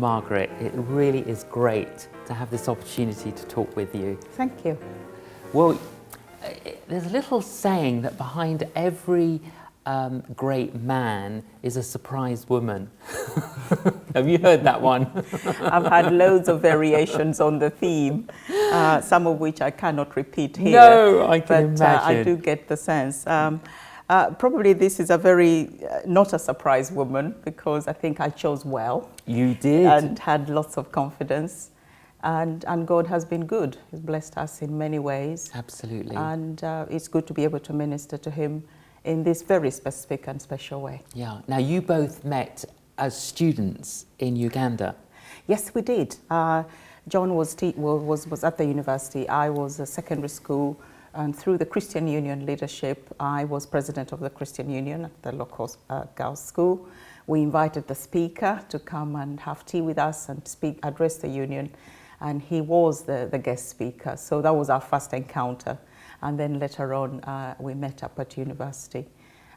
Margaret, it really is great to have this opportunity to talk with you. Thank you. Well, there's a little saying that behind every great man is a surprised woman. Have you heard that one? I've had loads of variations on the theme, some of which I cannot repeat here. No, I can imagine. I do get the sense. Probably this is a very, not a surprise woman, because I think I chose well. You did. And had lots of confidence. And God has been good. He's blessed us in many ways. Absolutely. And it's good to be able to minister to him in this very specific and special way. Yeah. Now, you both met as students in Uganda. Yes, we did. John was at the university. I was at secondary school. And through the Christian Union leadership, I was president of the Christian Union at the local girls' school. We invited the speaker to come and have tea with us and address the union. And he was the guest speaker. So that was our first encounter. And then later on, we met up at university.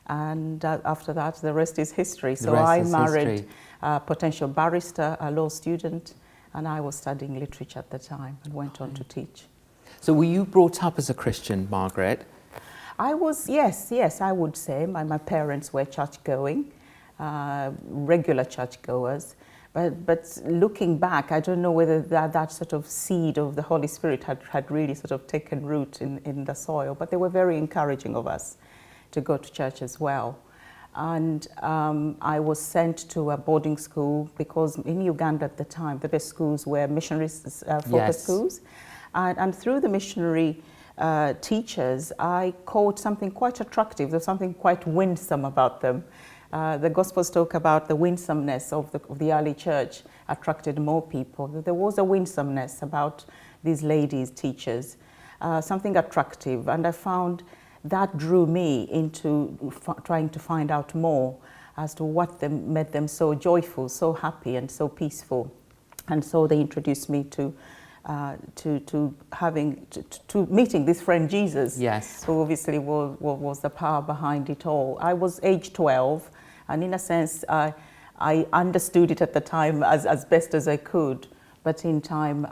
And after that, the rest is history. So I married a potential barrister, a law student, and I was studying literature at the time and went on to teach. So were you brought up as a Christian, Margaret? I was, yes, I would say. My parents were church-going, regular church-goers. But looking back, I don't know whether that sort of seed of the Holy Spirit had really sort of taken root in the soil, but they were very encouraging of us to go to church as well. And I was sent to a boarding school because in Uganda at the time, the best schools were missionary-focused schools. And through the missionary teachers, I caught something quite attractive. There's something quite winsome about them. The Gospels talk about the winsomeness of the early church attracted more people. There was a winsomeness about these ladies, teachers, something attractive. And I found that drew me into trying to find out more as to what made them so joyful, so happy, and so peaceful. And so they introduced me to meeting this friend Jesus, yes, who obviously was the power behind it all. I was age 12, and in a sense, I understood it at the time as best as I could, but in time,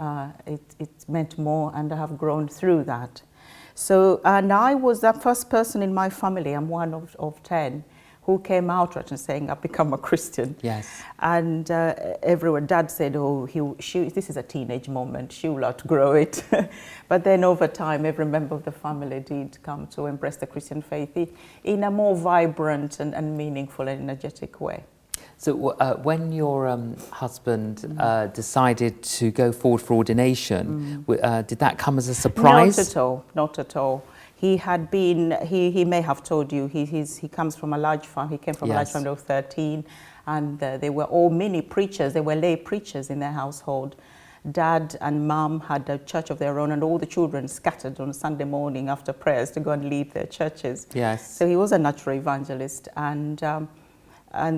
it meant more, and I have grown through that. So, and I was the first person in my family, I'm one of 10, who came out and saying, I've become a Christian. Yes. And everyone, Dad said, oh, this is a teenage moment, she will outgrow it. But then over time, every member of the family did come to embrace the Christian faith in a more vibrant and meaningful and energetic way. So when your husband decided to go forward for ordination, did that come as a surprise? Not at all, not at all. He had been, he may have told you, he comes from a large family, he came from a large family of 13, and they were all mini preachers, they were lay preachers in their household. Dad and Mum had a church of their own, and all the children scattered on Sunday morning after prayers to go and lead their churches. Yes. So he was a natural evangelist, and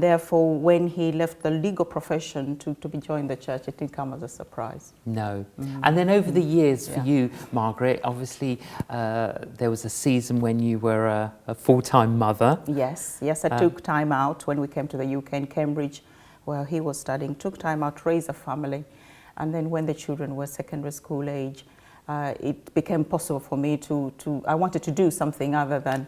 therefore when he left the legal profession to join the church, it didn't come as a surprise. No. And then over the years for you, Margaret, obviously there was a season when you were a full-time mother. Yes, I took time out when we came to the UK in Cambridge, where he was studying, took time out to raise a family. And then when the children were secondary school age, it became possible for me I wanted to do something other than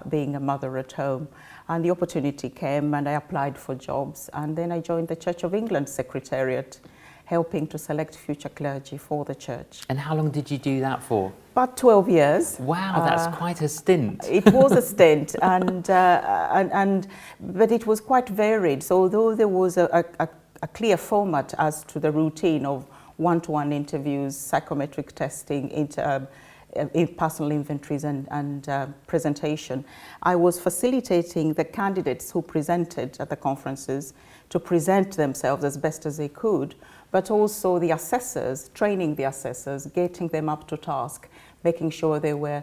being a mother at home. And the opportunity came and I applied for jobs. And then I joined the Church of England Secretariat, helping to select future clergy for the church. And how long did you do that for? About 12 years. Wow, that's quite a stint. It was a stint, but it was quite varied. So although there was a clear format as to the routine of one-to-one interviews, psychometric testing, personal inventories and presentation, I was facilitating the candidates who presented at the conferences to present themselves as best as they could, but also the assessors, training the assessors, getting them up to task, making sure they were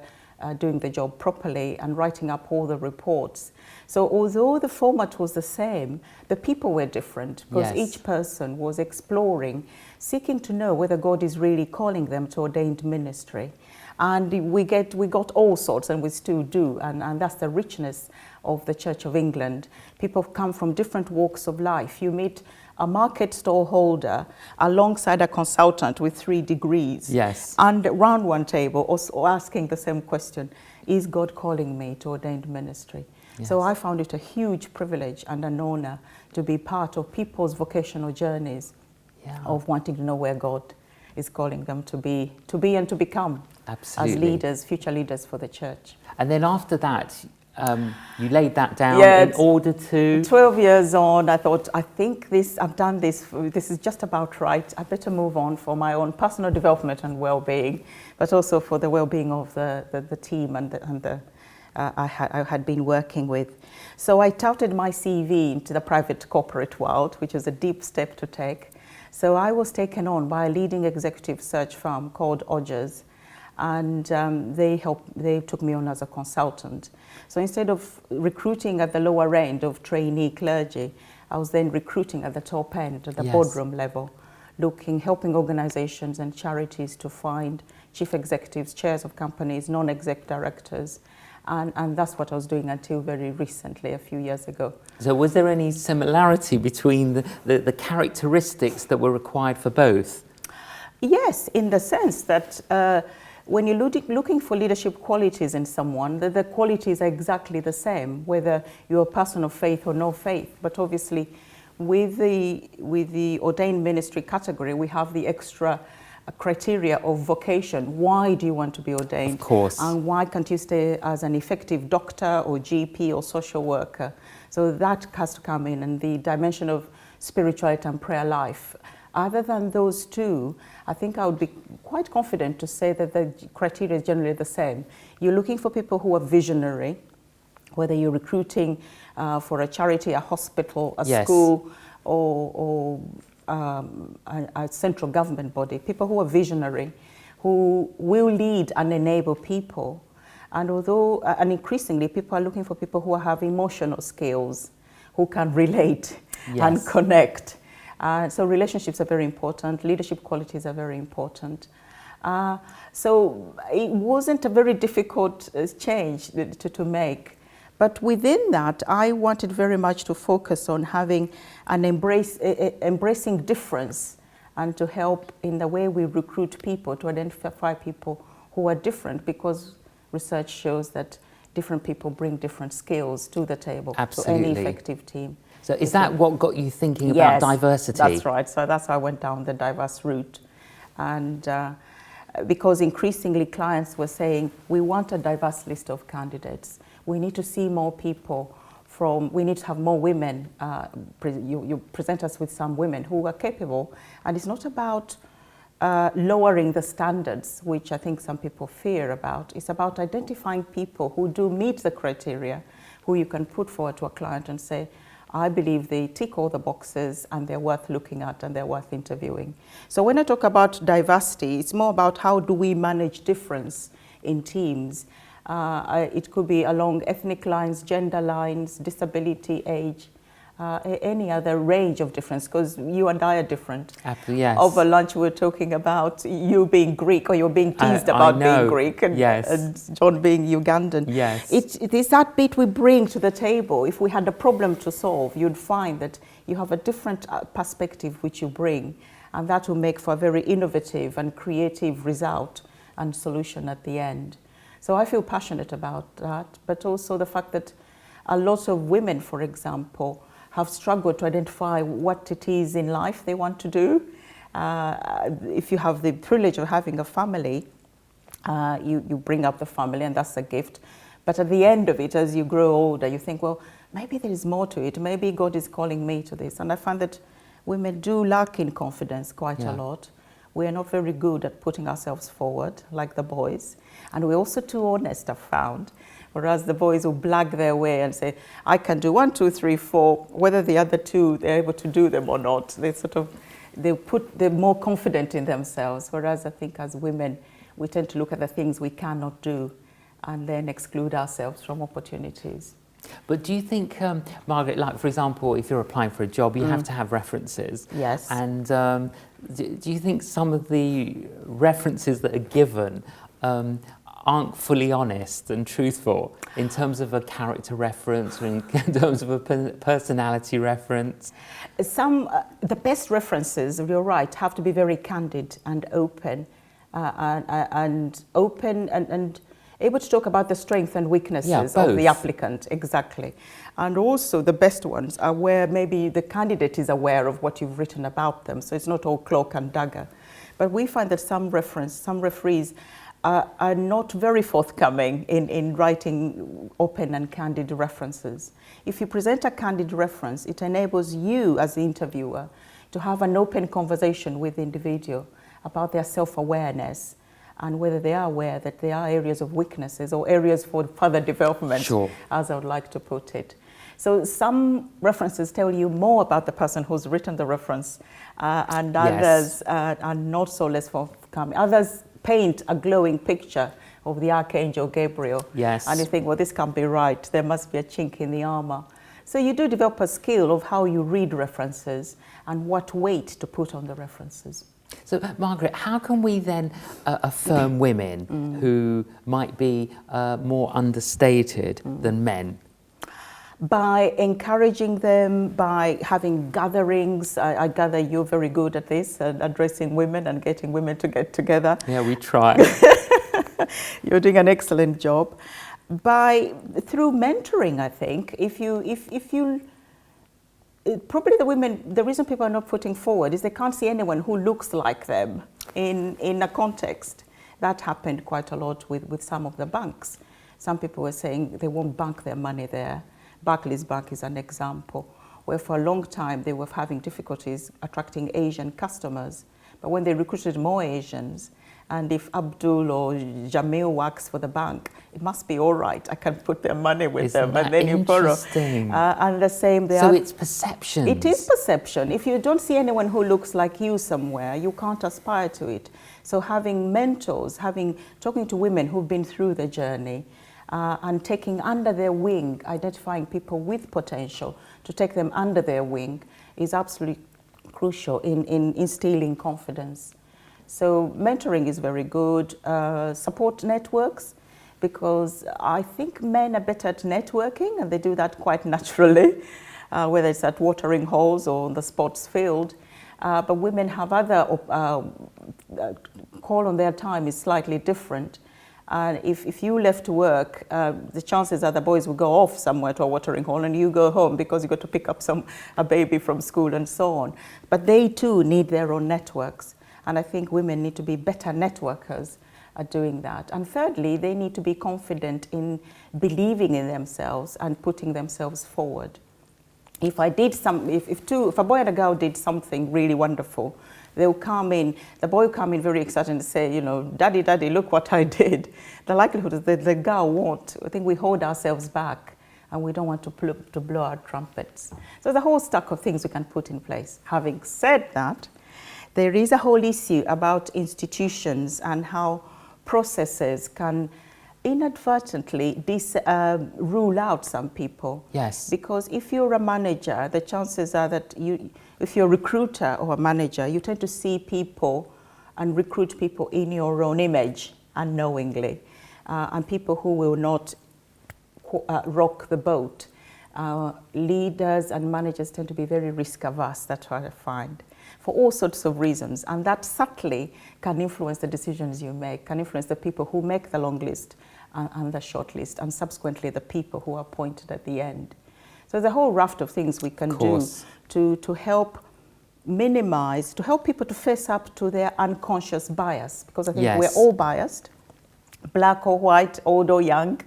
doing the job properly and writing up all the reports. So although the format was the same, the people were different because each person was exploring, seeking to know whether God is really calling them to ordained ministry. And we got all sorts, and we still do, and that's the richness of the Church of England. People come from different walks of life. You meet a market stall holder alongside a consultant with 3 degrees. Yes. And around one table, also asking the same question, is God calling me to ordained ministry? Yes. So I found it a huge privilege and an honor to be part of people's vocational journeys of wanting to know where God is calling them to be and to become. Absolutely. As leaders, future leaders for the church. And then after that, you laid that down Yeah, in order to... 12 years on, I thought, I've done this, this is just about right. I better move on for my own personal development and well-being, but also for the well-being of the team I had been working with. So I touted my CV into the private corporate world, which is a deep step to take. So I was taken on by a leading executive search firm called Odgers, and they took me on as a consultant. So instead of recruiting at the lower end of trainee clergy, I was then recruiting at the top end, at the boardroom level, helping organizations and charities to find chief executives, chairs of companies, non-exec directors, and that's what I was doing until very recently, a few years ago. So was there any similarity between the characteristics that were required for both? Yes, in the sense that when you're looking for leadership qualities in someone, the qualities are exactly the same, whether you're a person of faith or no faith. But obviously, with the ordained ministry category, we have the extra criteria of vocation. Why do you want to be ordained? Of course. And why can't you stay as an effective doctor or GP or social worker? So that has to come in, and the dimension of spirituality and prayer life. Other than those two, I think I would be quite confident to say that the criteria is generally the same. You're looking for people who are visionary, whether you're recruiting for a charity, a hospital, a school, or a central government body, people who are visionary, who will lead and enable people. And and increasingly, people are looking for people who have emotional skills, who can relate and connect. So relationships are very important, leadership qualities are very important. So it wasn't a very difficult change to make. But within that, I wanted very much to focus on having an embracing difference, and to help in the way we recruit people, to identify people who are different, because research shows that different people bring different skills to the table, to any effective team. So is that what got you thinking about diversity? That's right. So that's why I went down the diverse route. And because increasingly clients were saying, we want a diverse list of candidates. We need to see more people we need to have more women. You present us with some women who are capable. And it's not about lowering the standards, which I think some people fear about. It's about identifying people who do meet the criteria, who you can put forward to a client and say, I believe they tick all the boxes and they're worth looking at and they're worth interviewing. So when I talk about diversity, it's more about how do we manage difference in teams. It could be along ethnic lines, gender lines, disability, age, any other range of difference, because you and I are different. Yes. Over lunch we were talking about you being Greek, or you're being teased about being Greek, and John being Ugandan. Yes. It is that bit we bring to the table. If we had a problem to solve, you'd find that you have a different perspective which you bring, and that will make for a very innovative and creative result and solution at the end. So I feel passionate about that, but also the fact that a lot of women, for example, have struggled to identify what it is in life they want to do. If you have the privilege of having a family, you bring up the family, and that's a gift. But at the end of it, as you grow older, you think, well, maybe there is more to it. Maybe God is calling me to this. And I find that women do lack in confidence quite a lot. We are not very good at putting ourselves forward, like the boys. And we're also too honest, I've found. Whereas the boys will blag their way and say, I can do 1, 2, 3, 4, whether the other two, they're able to do them or not. They're more confident in themselves. Whereas I think as women, we tend to look at the things we cannot do and then exclude ourselves from opportunities. But do you think, Margaret, like for example, if you're applying for a job, you have to have references. Yes. And do you think some of the references that are given aren't fully honest and truthful in terms of a character reference or in terms of a personality reference? The best references, you're right, have to be very candid and open, and able to talk about the strengths and weaknesses of the applicant, exactly. And also the best ones are where maybe the candidate is aware of what you've written about them, so it's not all cloak and dagger. But we find that some referees are not very forthcoming in writing open and candid references. If you present a candid reference, it enables you as the interviewer to have an open conversation with the individual about their self-awareness and whether they are aware that there are areas of weaknesses or areas for further development, as I would like to put it. So some references tell you more about the person who's written the reference, and others are not so less forthcoming. Others paint a glowing picture of the Archangel Gabriel. Yes. And you think, well, this can't be right. There must be a chink in the armor. So you do develop a skill of how you read references and what weight to put on the references. So, Margaret, how can we then affirm women who might be more understated than men? By encouraging them, by having gatherings. I gather you're very good at this, addressing women and getting women to get together. Yeah, we try. You're doing an excellent job. Through mentoring, I think, if you probably the reason people are not putting forward is they can't see anyone who looks like them in a context. That happened quite a lot with some of the banks. Some people were saying they won't bank their money there. Barclays Bank is an example, where for a long time they were having difficulties attracting Asian customers. But when they recruited more Asians, and if Abdul or Jamil works for the bank, it must be all right. I can put their money with them, and then you borrow. And the same. So it's perception. It is perception. If you don't see anyone who looks like you somewhere, you can't aspire to it. So having mentors, talking to women who've been through the journey, and taking under their wing, identifying people with potential to take them under their wing is absolutely crucial in instilling confidence. So mentoring is very good. Support networks, because I think men are better at networking and they do that quite naturally, whether it's at watering holes or on the sports field. But women have other, call on their time is slightly different. And if you left work, the chances are the boys will go off somewhere to a watering hole and you go home because you got to pick up a baby from school and so on. But they too need their own networks. And I think women need to be better networkers at doing that. And thirdly, they need to be confident in believing in themselves and putting themselves forward. If a boy and a girl did something really wonderful, they'll come in, the boy will come in very excited and say, daddy, daddy, look what I did. The likelihood is that the girl won't. I think we hold ourselves back and we don't want to blow our trumpets. So there's a whole stack of things we can put in place. Having said that, there is a whole issue about institutions and how processes can inadvertently rule out some people. Yes. Because if you're a manager, the chances are that if you're a recruiter or a manager, you tend to see people and recruit people in your own image unknowingly, and people who will not rock the boat. Leaders and managers tend to be very risk averse, that's what I find, for all sorts of reasons, and that subtly can influence the decisions you make, can influence the people who make the long list and the short list, and subsequently the people who are appointed at the end. So there's a whole raft of things we can do to help minimize, to help people to face up to their unconscious bias, because I think we're all biased, black or white, old or young,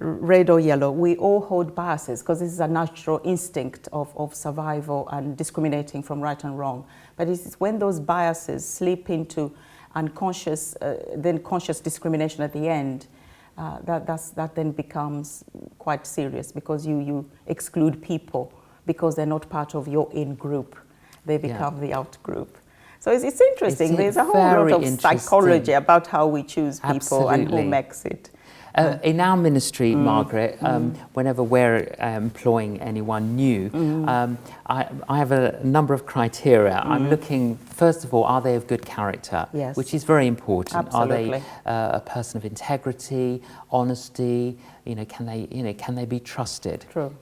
red or yellow. We all hold biases because this is a natural instinct of survival and discriminating from right and wrong. But it's when those biases slip into unconscious, then conscious discrimination at the end, that then becomes quite serious, because you exclude people because they're not part of your in-group. They become the out-group. So it's interesting. There's a whole lot of psychology about how we choose people and who makes it. In our ministry, Margaret, whenever we're employing anyone new, I have a number of criteria. I'm looking, first of all, are they of good character? Yes. Which is very important. Absolutely. Are they a person of integrity, honesty? Can they be trusted? True.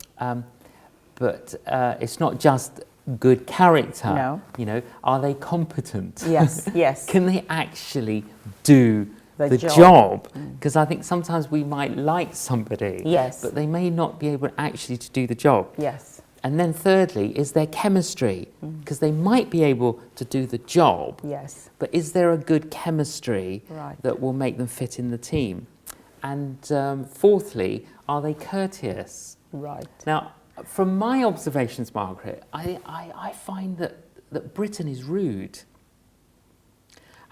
But it's not just good character. No. Are they competent? Yes, yes. Can they actually do the job? Because I think sometimes we might like somebody, yes, but they may not be able actually to do the job. Yes. And then thirdly, is there chemistry? Because they might be able to do the job, yes, but is there a good chemistry right, that will make them fit in the team? And fourthly, are they courteous? Right. Now, from my observations, Margaret, I find that Britain is rude.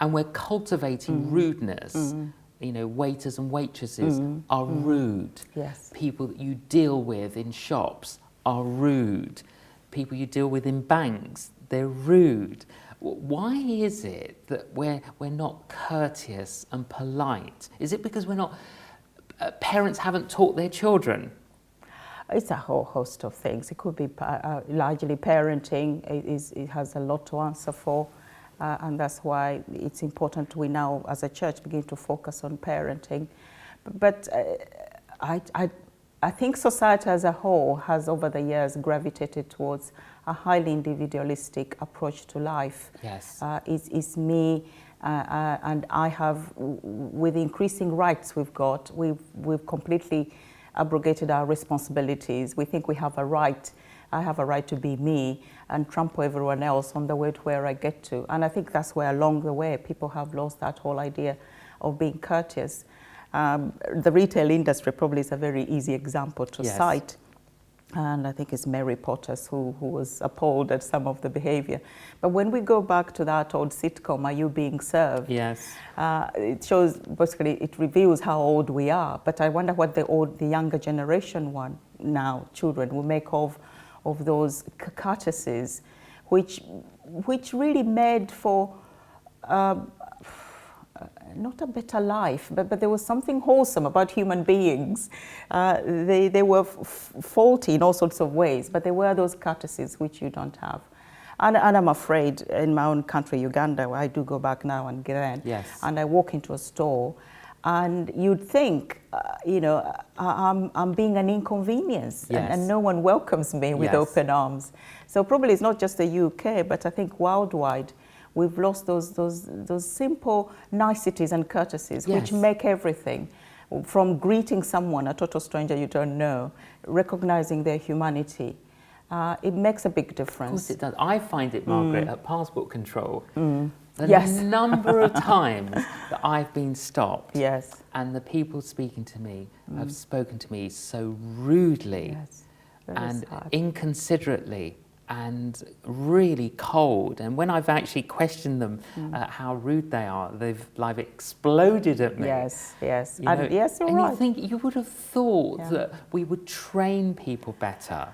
And we're cultivating rudeness. Waiters and waitresses are rude. Yes. People that you deal with in shops are rude. People you deal with in banks, they're rude. Why is it that we're not courteous and polite? Is it because we're not, parents haven't taught their children? It's a whole host of things. It could be largely parenting. It has a lot to answer for. And that's why it's important we now, as a church, begin to focus on parenting. But I think society as a whole has, over the years, gravitated towards a highly individualistic approach to life. Yes. It's me, and I have, with the increasing rights we've got, we've completely abrogated our responsibilities. We think we have a right. I have a right to be me and trample everyone else on the way to where I get to. And I think that's where along the way people have lost that whole idea of being courteous. The retail industry probably is a very easy example to cite. And I think it's Mary Potters who was appalled at some of the behavior. But when we go back to that old sitcom, Are You Being Served? Yes. It shows, basically, it reveals how old we are. But I wonder what the younger generation children will make of those courtesies, which really made for not a better life, but there was something wholesome about human beings. They were faulty in all sorts of ways, but there were those courtesies which you don't have. And I'm afraid in my own country, Uganda, where I do go back now and then, and I walk into a store, and you'd think, I'm being an inconvenience, and no one welcomes me with open arms. So probably it's not just the UK, but I think worldwide, we've lost those simple niceties and courtesies, which make everything. From greeting someone, a total stranger you don't know, recognizing their humanity. It makes a big difference. Of course it does. I find it, Margaret, at passport control. The number of times that I've been stopped and the people speaking to me have spoken to me so rudely and inconsiderately and really cold. And when I've actually questioned them how rude they are, they've like exploded at me. Yes. Yes, you're right. You think, you would have thought that we would train people better.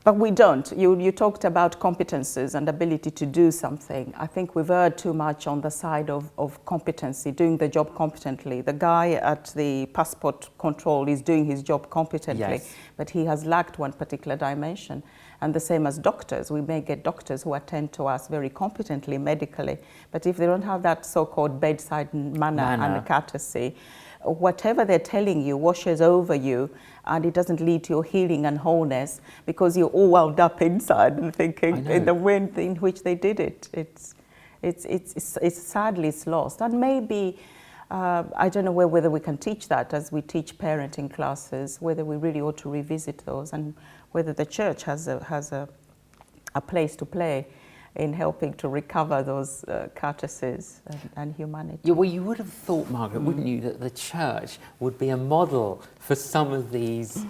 But we don't. You talked about competences and ability to do something. I think we've erred too much on the side of competency, doing the job competently. The guy at the passport control is doing his job competently, but he has lacked one particular dimension. And the same as doctors. We may get doctors who attend to us very competently medically, but if they don't have that so-called bedside manner and courtesy, whatever they're telling you washes over you, and it doesn't lead to your healing and wholeness because you're all wound up inside and thinking in the way in which they did it. It's sadly it's lost. And maybe I don't know whether we can teach that as we teach parenting classes, whether we really ought to revisit those, and whether the church has a place to play in helping to recover those courtesies and humanity. Yeah, well, you would have thought, Margaret, wouldn't you, that the church would be a model for some of these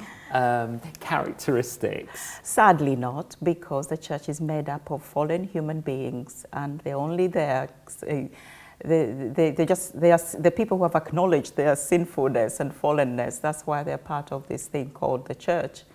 characteristics? Sadly not, because the church is made up of fallen human beings, and they're only there. They are the people who have acknowledged their sinfulness and fallenness. That's why they're part of this thing called the church,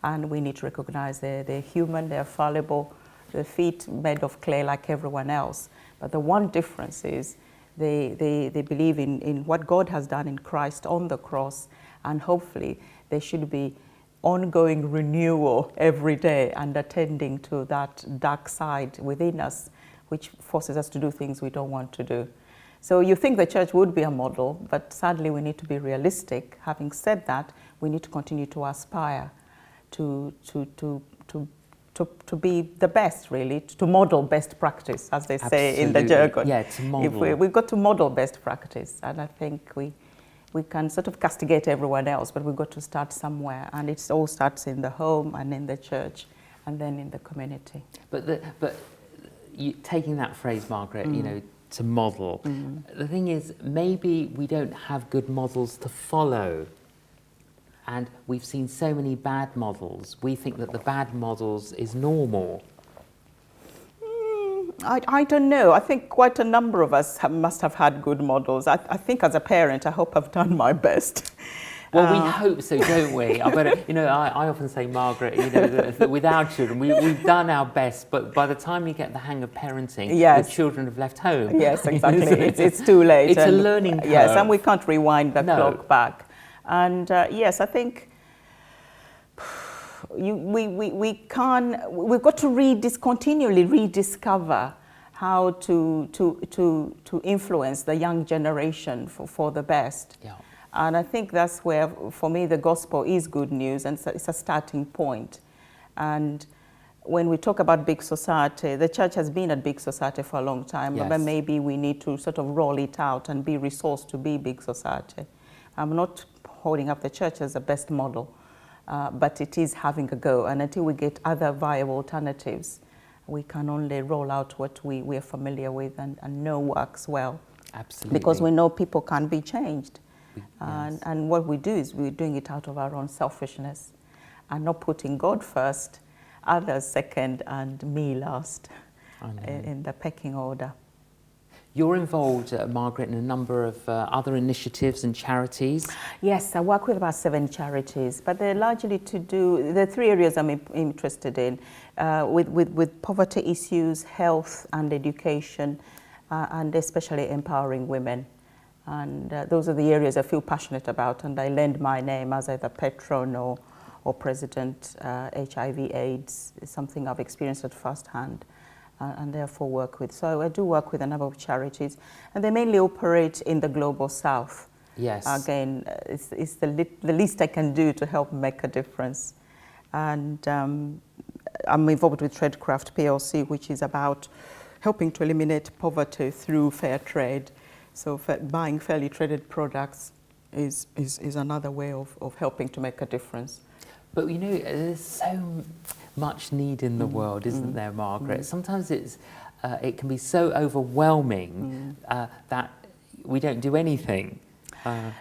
and we need to recognize they're human, they're fallible. The feet made of clay like everyone else. But the one difference is they believe in what God has done in Christ on the cross, And hopefully there should be ongoing renewal every day and attending to that dark side within us, which forces us to do things we don't want to do. So you think the church would be a model, but sadly we need to be realistic. Having said that, we need to continue to aspire to be the best, really, to model best practice, as they say in the jargon. Yeah, to model. We've got to model best practice, and I think we can sort of castigate everyone else, but we've got to start somewhere, and it all starts in the home and in the church, and then in the community. But taking that phrase, Margaret, you know, to model, the thing is, maybe we don't have good models to follow. And we've seen so many bad models. We think that the bad models is normal. I don't know. I think quite a number of us must have had good models. I think as a parent, I hope I've done my best. Well, we hope so, don't we? I often say, Margaret, you know, that with our children, we've done our best, but by the time you get the hang of parenting, the children have left home. Yes, exactly. it's too late. It's a learning curve. Yes, and we can't rewind the clock back. And yes, I think we've got to continually rediscover how to influence the young generation for the best. Yeah. And I think that's where, for me, the gospel is good news, and it's a starting point. And when we talk about big society, the church has been a big society for a long time, but maybe we need to sort of roll it out and be resourced to be big society. I'm not holding up the church as the best model, but it is having a go. And until we get other viable alternatives, we can only roll out what we are familiar with and know works well. Absolutely. Because we know people can be changed. Yes. And what we do is we're doing it out of our own selfishness and not putting God first, others second, and me last in the pecking order. You're involved, Margaret, in a number of other initiatives and charities. Yes, I work with about 7 charities, but they're largely to do, there are 3 areas I'm interested in, with poverty issues, health and education, and especially empowering women. And those are the areas I feel passionate about, and I lend my name as either patron or president. HIV/AIDS is something I've experienced at first hand. And therefore work with. So I do work with a number of charities, and they mainly operate in the global south. Yes. Again, it's the least I can do to help make a difference. And I'm involved with Tradecraft PLC, which is about helping to eliminate poverty through fair trade. So buying fairly traded products is another way of helping to make a difference. But you know, there's so much need in the world, isn't there, Margaret? Sometimes it can be so overwhelming that we don't do anything.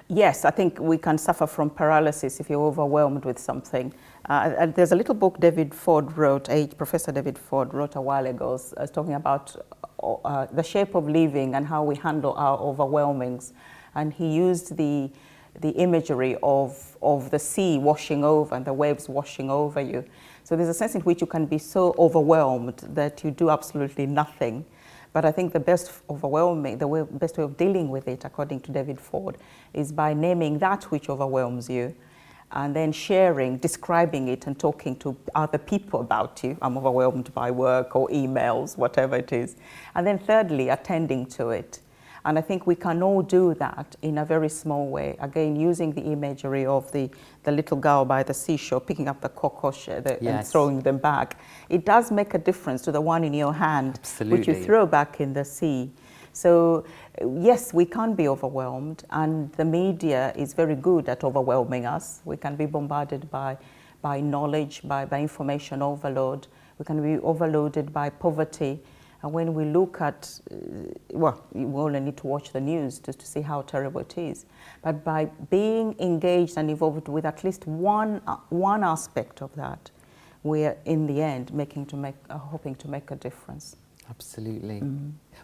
Yes, I think we can suffer from paralysis if you're overwhelmed with something. And there's a little book David Ford wrote, Professor David Ford wrote a while ago, talking about the shape of living and how we handle our overwhelmings. And he used the imagery of the sea washing over and the waves washing over you. So there's a sense in which you can be so overwhelmed that you do absolutely nothing. But I think the best way of dealing with it, according to David Ford, is by naming that which overwhelms you, and then sharing, describing it, and talking to other people about you. I'm overwhelmed by work or emails, whatever it is. And then thirdly, attending to it. And I think we can all do that in a very small way. Again, using the imagery of the little girl by the seashore, picking up the cockroach and throwing them back. It does make a difference to the one in your hand, which you throw back in the sea. So yes, we can be overwhelmed, and the media is very good at overwhelming us. We can be bombarded by knowledge, by information overload. We can be overloaded by poverty. And when we look at, we only need to watch the news just to see how terrible it is. But by being engaged and involved with at least one aspect of that, we're in the end hoping to make a difference. Absolutely.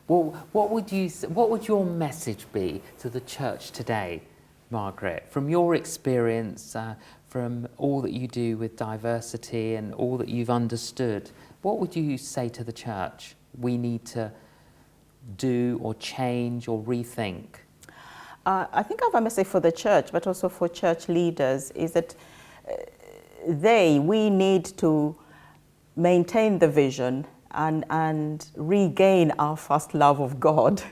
Well, what would your message be to the church today, Margaret, from your experience, from all that you do with diversity and all that you've understood? What would you say to the church we need to do or change or rethink? I think I have a message for the church, but also for church leaders, is that we need to maintain the vision and regain our first love of God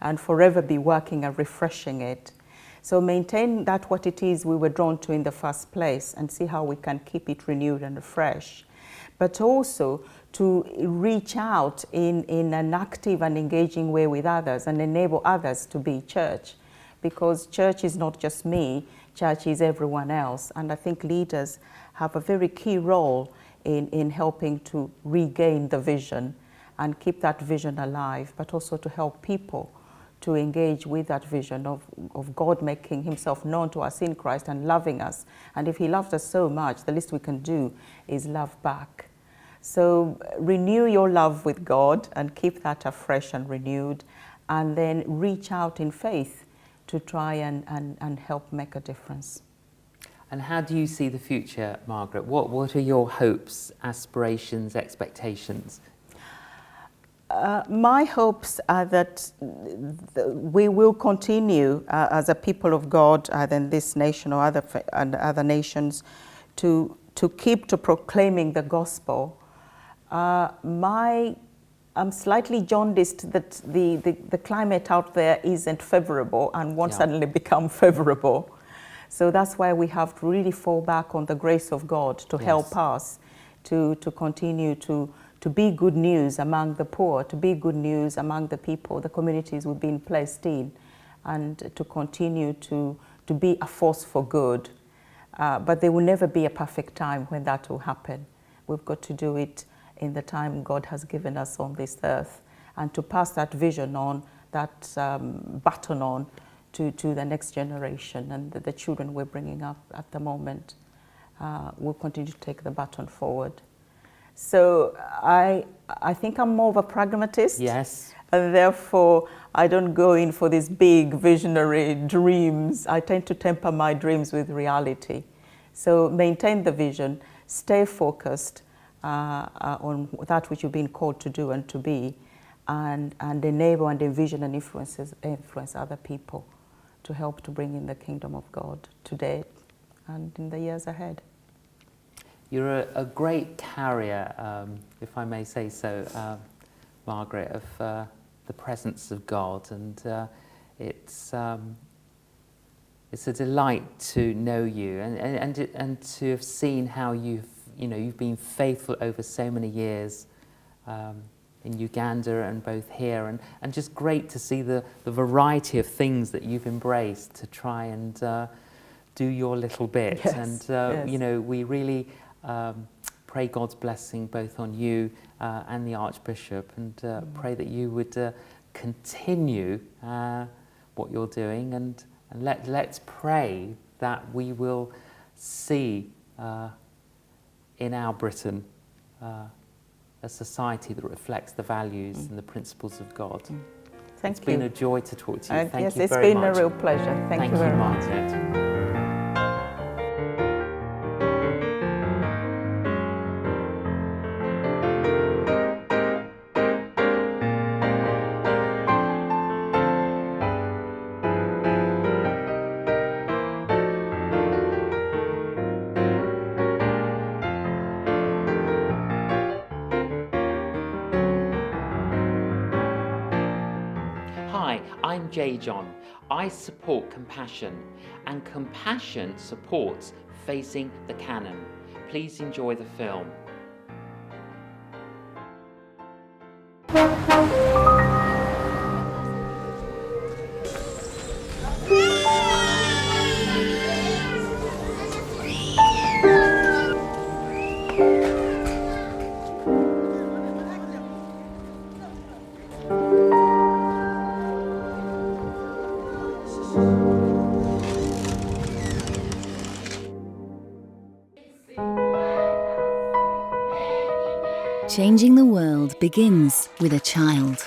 and forever be working and refreshing it. So maintain that what it is we were drawn to in the first place and see how we can keep it renewed and fresh. But also to reach out in an active and engaging way with others and enable others to be church. Because church is not just me, church is everyone else. And I think leaders have a very key role in helping to regain the vision and keep that vision alive, but also to help people to engage with that vision of God making himself known to us in Christ and loving us. And if he loved us so much, the least we can do is love back. So renew your love with God and keep that afresh and renewed, and then reach out in faith to try and help make a difference. And how do you see the future, Margaret? What are your hopes, aspirations, expectations? My hopes are that we will continue as a people of God, either in this nation or other nations, to keep proclaiming the gospel. I'm slightly jaundiced that the climate out there isn't favorable and won't suddenly become favorable. So that's why we have to really fall back on the grace of God to help us to continue to be good news among the poor, to be good news among the people, the communities we've been placed in, and to continue to be a force for good. But there will never be a perfect time when that will happen. We've got to do it in the time God has given us on this earth, and to pass that vision on, that baton on to the next generation, and the children we're bringing up at the moment. We'll continue to take the baton forward. So I think I'm more of a pragmatist. Yes. And therefore, I don't go in for these big visionary dreams. I tend to temper my dreams with reality. So maintain the vision, stay focused on that which you've been called to do and to be, and enable and envision and influence other people to help to bring in the kingdom of God today and in the years ahead. You're a great carrier, if I may say so, Margaret, of the presence of God, and it's a delight to know you and to have seen how you've been faithful over so many years in Uganda and both here, and just great to see the variety of things that you've embraced to try and do your little bit. Yes, and we really pray God's blessing both on you and the Archbishop, and pray that you would continue what you're doing, and let's pray that we will see in our Britain a society that reflects the values and the principles of God. Thank you. It's been a joy to talk to you. Thank you very much. Yes, it's been a real pleasure. Thank you very much. Margaret. Hi, I'm J.John. I support compassion, and compassion supports facing the Canon. Please enjoy the film. Changing the world begins with a child.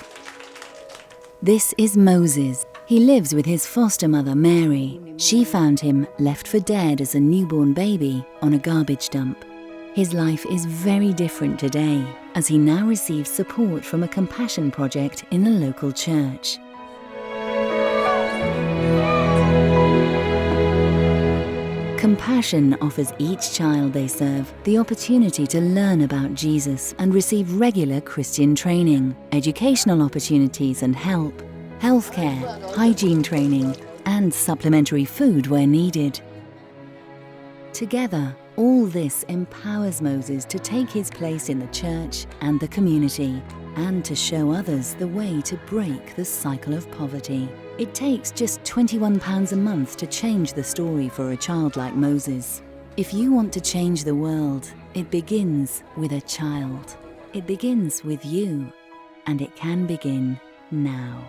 This is Moses. He lives with his foster mother, Mary. She found him left for dead as a newborn baby on a garbage dump. His life is very different today, as he now receives support from a compassion project in the local church. Compassion offers each child they serve the opportunity to learn about Jesus and receive regular Christian training, educational opportunities and help, healthcare, hygiene training, and supplementary food where needed. Together, all this empowers Moses to take his place in the church and the community, and to show others the way to break the cycle of poverty. It takes just £21 a month to change the story for a child like Moses. If you want to change the world, it begins with a child. It begins with you, and it can begin now.